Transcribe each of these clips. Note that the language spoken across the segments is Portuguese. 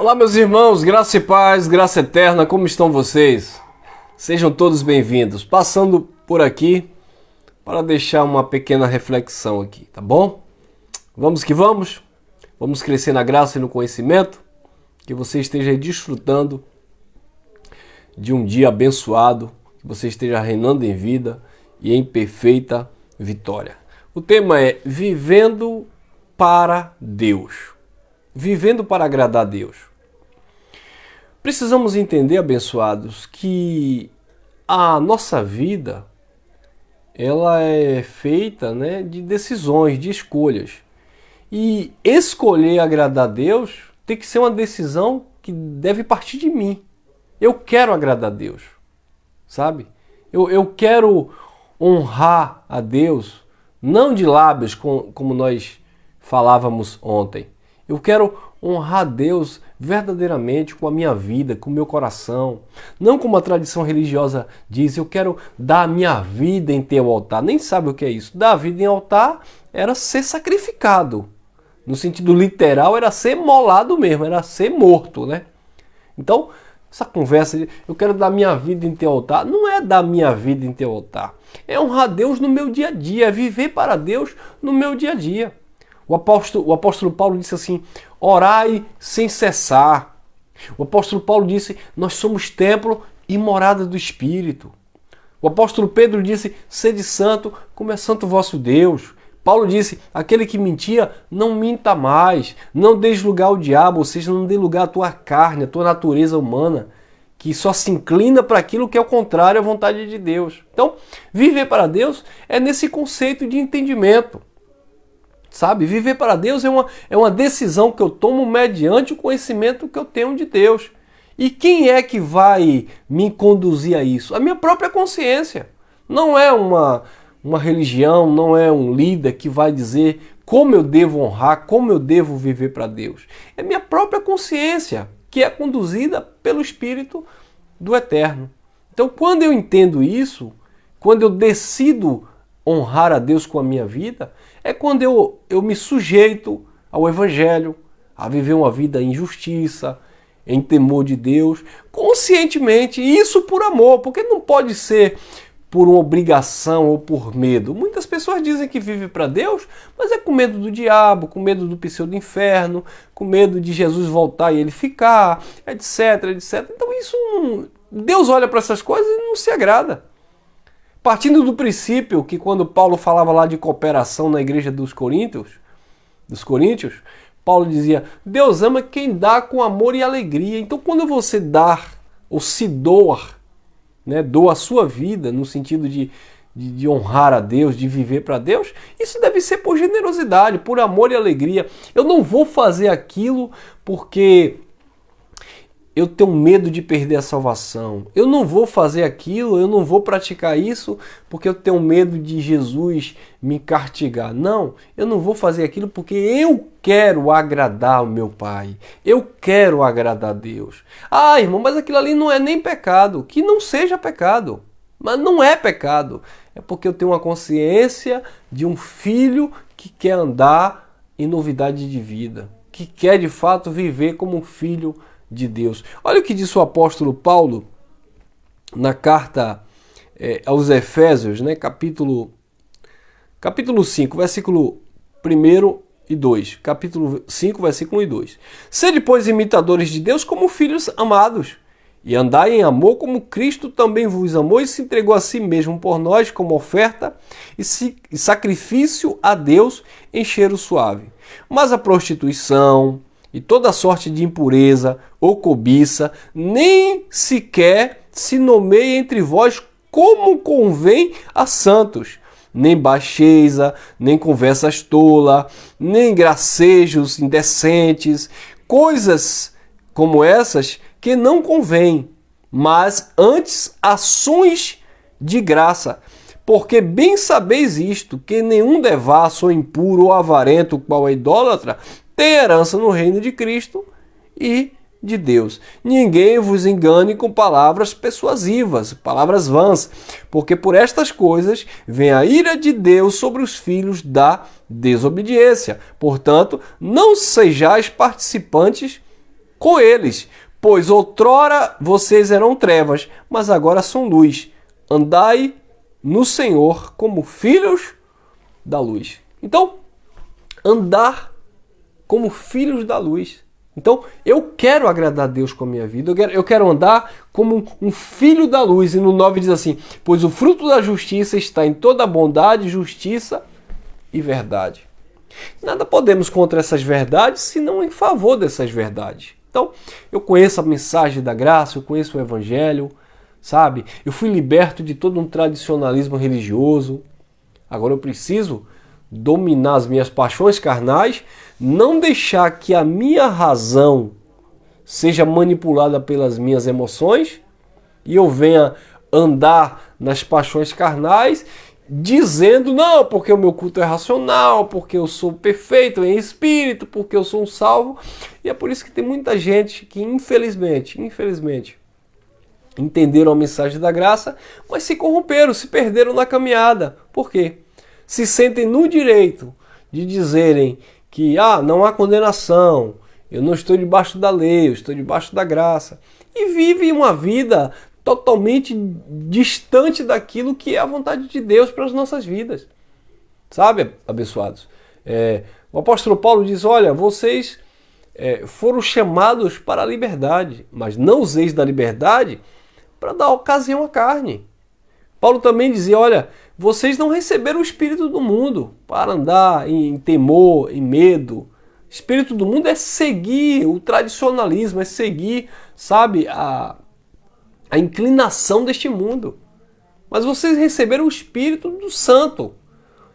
Olá, meus irmãos, graça e paz, graça eterna, como estão vocês? Sejam todos bem-vindos. Passando por aqui para deixar uma pequena reflexão aqui, tá bom? Vamos que vamos? Vamos crescer na graça e no conhecimento, que você esteja aí desfrutando de um dia abençoado, que você esteja reinando em vida e em perfeita vitória. O tema é Vivendo para Deus. Vivendo para agradar a Deus. Precisamos entender, abençoados, que a nossa vida ela é feita, de decisões, de escolhas. E escolher agradar a Deus tem que ser uma decisão que deve partir de mim. Eu quero agradar a Deus, sabe? Eu quero honrar a Deus, não de lábios, como nós falávamos ontem. Eu quero honrar a Deus verdadeiramente com a minha vida, com o meu coração. Não como a tradição religiosa diz, eu quero dar a minha vida em teu altar. Nem sabe o que é isso. Dar a vida em altar era ser sacrificado. No sentido literal, era ser molado mesmo, era ser morto, né? Então, essa conversa de eu quero dar minha vida em teu altar, não é dar minha vida em teu altar. É honrar Deus no meu dia a dia, é viver para Deus no meu dia a dia. O apóstolo Paulo disse assim, orai sem cessar. O apóstolo Paulo disse, nós somos templo e morada do Espírito. O apóstolo Pedro disse, sede santo como é santo vosso Deus. Paulo disse, aquele que mentia, não minta mais, não dê lugar ao diabo, ou seja, não dê lugar à tua carne, à tua natureza humana, que só se inclina para aquilo que é o contrário à vontade de Deus. Então, viver para Deus é nesse conceito de entendimento. Sabe, viver para Deus é uma decisão que eu tomo mediante o conhecimento que eu tenho de Deus. E quem é que vai me conduzir a isso? A minha própria consciência. Não é uma religião, não é um líder que vai dizer como eu devo honrar, como eu devo viver para Deus. É minha própria consciência, que é conduzida pelo Espírito do Eterno. Então, quando eu entendo isso, quando eu decido honrar a Deus com a minha vida, é quando eu me sujeito ao Evangelho, a viver uma vida em justiça, em temor de Deus, conscientemente, e isso por amor, porque não pode ser por uma obrigação ou por medo. Muitas pessoas dizem que vivem para Deus, mas é com medo do diabo, com medo do pseudo-inferno, com medo de Jesus voltar e ele ficar, etc, etc. Então Deus olha para essas coisas e não se agrada. Partindo do princípio que quando Paulo falava lá de cooperação na igreja dos Coríntios, Paulo dizia, Deus ama quem dá com amor e alegria. Então quando você dá ou se doa, doa a sua vida no sentido de honrar a Deus, de viver para Deus, isso deve ser por generosidade, por amor e alegria. Eu não vou fazer aquilo porque eu tenho medo de perder a salvação. Eu não vou fazer aquilo, eu não vou praticar isso porque eu tenho medo de Jesus me castigar. Não, eu não vou fazer aquilo porque eu quero agradar o meu Pai. Eu quero agradar a Deus. Ah, irmão, mas aquilo ali não é nem pecado. Que não seja pecado. Mas não é pecado. É porque eu tenho uma consciência de um filho que quer andar em novidade de vida. Que quer de fato viver como um filho de Deus. Olha o que disse o apóstolo Paulo na carta aos Efésios, capítulo 5, versículo 1 e 2. Capítulo 5, versículo 1 e 2. Sede, pois, imitadores de Deus como filhos amados, e andai em amor como Cristo também vos amou e se entregou a si mesmo por nós como oferta e sacrifício a Deus em cheiro suave. Mas a prostituição e toda sorte de impureza ou cobiça, nem sequer se nomeie entre vós como convém a santos, nem baixeza, nem conversas tola, nem gracejos indecentes, coisas como essas que não convém, mas antes ações de graça. Porque bem sabeis isto, que nenhum devasso ou impuro ou avarento, qual é idólatra, tem herança no reino de Cristo e de Deus. Ninguém vos engane com palavras persuasivas, palavras vãs, porque por estas coisas vem a ira de Deus sobre os filhos da desobediência. Portanto, não sejais participantes com eles, pois outrora vocês eram trevas, mas agora são luz. Andai no Senhor como filhos da luz. Então, andar como filhos da luz. Então, eu quero agradar a Deus com a minha vida, eu quero andar como um filho da luz. E no 9 diz assim, pois o fruto da justiça está em toda bondade, justiça e verdade. Nada podemos contra essas verdades, senão em favor dessas verdades. Então, eu conheço a mensagem da graça, eu conheço o Evangelho, sabe? Eu fui liberto de todo um tradicionalismo religioso. Agora eu preciso dominar as minhas paixões carnais, não deixar que a minha razão seja manipulada pelas minhas emoções e eu venha andar nas paixões carnais dizendo, não, porque o meu culto é racional, porque eu sou perfeito em espírito, porque eu sou um salvo. E é por isso que tem muita gente que infelizmente, entenderam a mensagem da graça, mas se corromperam, se perderam na caminhada. Por quê? Se sentem no direito de dizerem que não há condenação, eu não estou debaixo da lei, eu estou debaixo da graça. E vivem uma vida totalmente distante daquilo que é a vontade de Deus para as nossas vidas. Sabe, abençoados? O apóstolo Paulo diz, olha, vocês foram chamados para a liberdade, mas não useis da liberdade para dar ocasião à carne. Paulo também dizia, olha, vocês não receberam o espírito do mundo para andar em temor, em medo. O espírito do mundo é seguir o tradicionalismo, é seguir, sabe, a inclinação deste mundo. Mas vocês receberam o Espírito do Santo.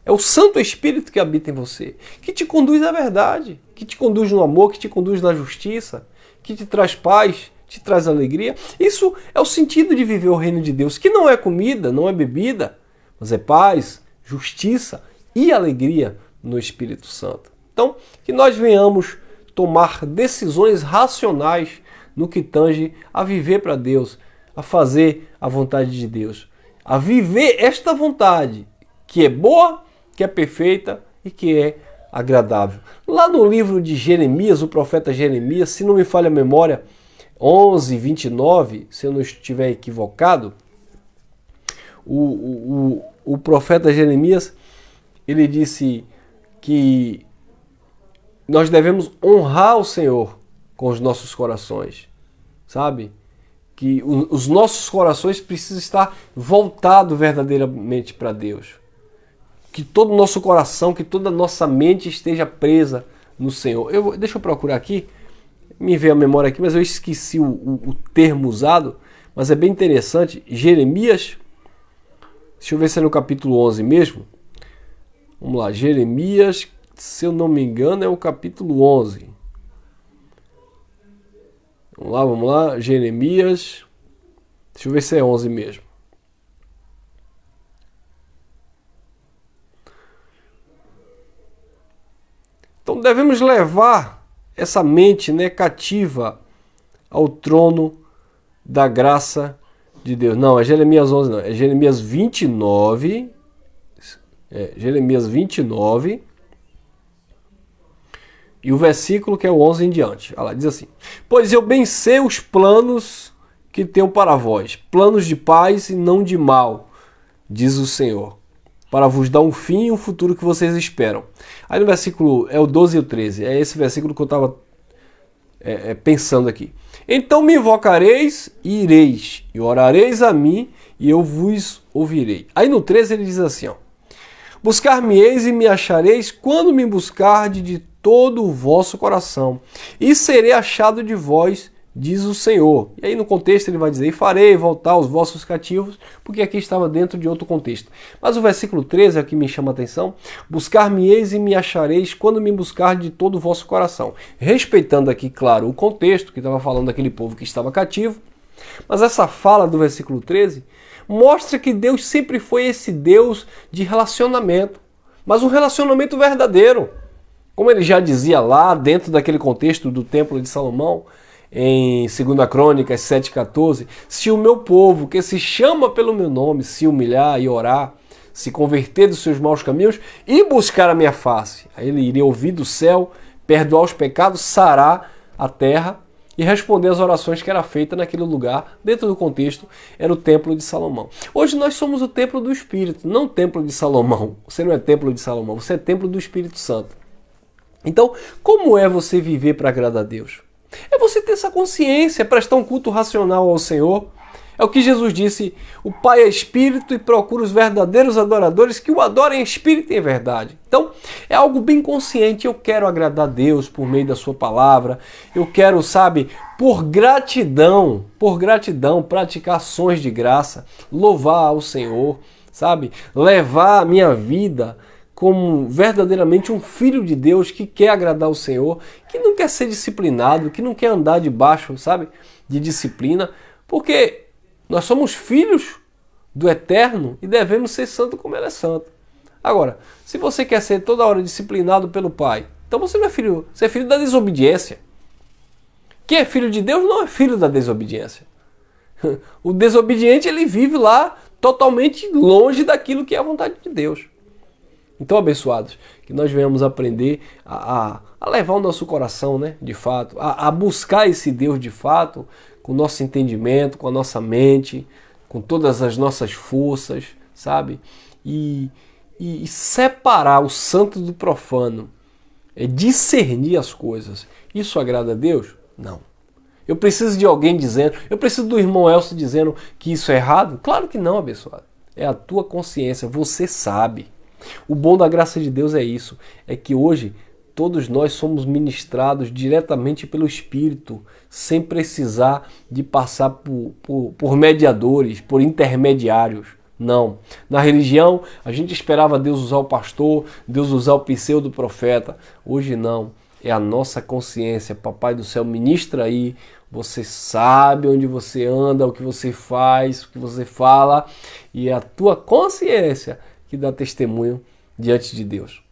É o Santo Espírito que habita em você, que te conduz à verdade, que te conduz no amor, que te conduz na justiça, que te traz paz, te traz alegria. Isso é o sentido de viver o reino de Deus, que não é comida, não é bebida, mas é paz, justiça e alegria no Espírito Santo. Então, que nós venhamos tomar decisões racionais no que tange a viver para Deus, a fazer a vontade de Deus, a viver esta vontade que é boa, que é perfeita e que é agradável. Lá no livro de Jeremias, o profeta Jeremias, se não me falha a memória, 11, 29, se eu não estiver equivocado, o profeta Jeremias, ele disse que nós devemos honrar o Senhor com os nossos corações, sabe? Que os nossos corações precisam estar voltados verdadeiramente para Deus. Que todo o nosso coração, que toda a nossa mente esteja presa no Senhor. Deixa eu procurar aqui, me veio a memória aqui, mas eu esqueci o termo usado, mas é bem interessante. Jeremias, deixa eu ver se é no capítulo 11 mesmo. Vamos lá, Jeremias, se eu não me engano, é o capítulo 11. Vamos lá, Jeremias, deixa eu ver se é 11 mesmo. Então devemos levar essa mente, cativa ao trono da graça de Deus. Não, é Jeremias 11 não, é Jeremias 29, Jeremias 29, e o versículo que é o 11 em diante. Olha lá, diz assim, pois eu bem sei os planos que tenho para vós, planos de paz e não de mal, diz o Senhor, para vos dar um fim e um futuro que vocês esperam. Aí no versículo, é o 12 e o 13, é esse versículo que eu estava pensando aqui. Então me invocareis e ireis, e orareis a mim, e eu vos ouvirei. Aí no 13 ele diz assim, buscar-me-eis e me achareis quando me buscardes de todo o vosso coração, e serei achado de vós, diz o Senhor. E aí no contexto ele vai dizer, e farei voltar os vossos cativos, porque aqui estava dentro de outro contexto. Mas o versículo 13 é o que me chama a atenção, buscar-me-eis e me achareis quando me buscardes de todo o vosso coração. Respeitando aqui, claro, o contexto, que estava falando daquele povo que estava cativo, mas essa fala do versículo 13 mostra que Deus sempre foi esse Deus de relacionamento, mas um relacionamento verdadeiro. Como ele já dizia lá, dentro daquele contexto do Templo de Salomão, em 2 Crônicas 7,14, se o meu povo, que se chama pelo meu nome, se humilhar e orar, se converter dos seus maus caminhos e buscar a minha face, aí ele iria ouvir do céu, perdoar os pecados, sarar a terra e responder às orações que era feita naquele lugar, dentro do contexto, era o templo de Salomão. Hoje nós somos o templo do Espírito, não o templo de Salomão. Você não é templo de Salomão, você é templo do Espírito Santo. Então, como é você viver para agradar a Deus? É você ter essa consciência, prestar um culto racional ao Senhor. É o que Jesus disse, o Pai é Espírito e procura os verdadeiros adoradores que o adorem em Espírito e em verdade. Então, é algo bem consciente, eu quero agradar a Deus por meio da sua palavra, eu quero, sabe, por gratidão, praticar ações de graça, louvar ao Senhor, sabe, levar a minha vida como verdadeiramente um filho de Deus que quer agradar o Senhor, que não quer ser disciplinado, que não quer andar debaixo, sabe, de disciplina, porque nós somos filhos do Eterno e devemos ser santo como Ele é santo. Agora, se você quer ser toda hora disciplinado pelo Pai, então você não é filho, você é filho da desobediência. Quem é filho de Deus não é filho da desobediência. O desobediente, ele vive lá totalmente longe daquilo que é a vontade de Deus. Então, abençoados, que nós venhamos aprender a levar o nosso coração, né, de fato, a buscar esse Deus de fato, com o nosso entendimento, com a nossa mente, com todas as nossas forças, sabe? E separar o santo do profano, discernir as coisas. Isso agrada a Deus? Não. Eu preciso de alguém dizendo, eu preciso do irmão Elcio dizendo que isso é errado? Claro que não, abençoado. É a tua consciência, você sabe. O bom da graça de Deus é isso, é que hoje todos nós somos ministrados diretamente pelo Espírito, sem precisar de passar por mediadores, por intermediários. Não. Na religião, a gente esperava Deus usar o pastor, Deus usar o pseudo profeta. Hoje não. É a nossa consciência. Papai do céu, ministra aí. Você sabe onde você anda, o que você faz, o que você fala. E é a tua consciência que dá testemunho diante de Deus.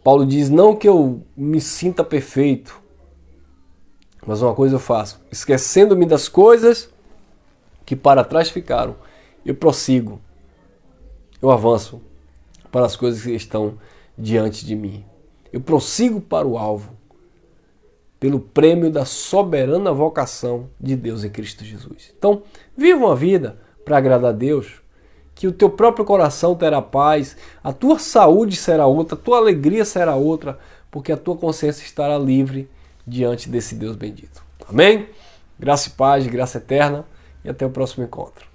Paulo diz, não que eu me sinta perfeito, mas uma coisa eu faço, esquecendo-me das coisas que para trás ficaram, eu prossigo, eu avanço para as coisas que estão diante de mim. Eu prossigo para o alvo, pelo prêmio da soberana vocação de Deus em Cristo Jesus. Então, viva uma vida para agradar a Deus, que o teu próprio coração terá paz, a tua saúde será outra, a tua alegria será outra, porque a tua consciência estará livre diante desse Deus bendito. Amém? Graça e paz, graça eterna, e até o próximo encontro.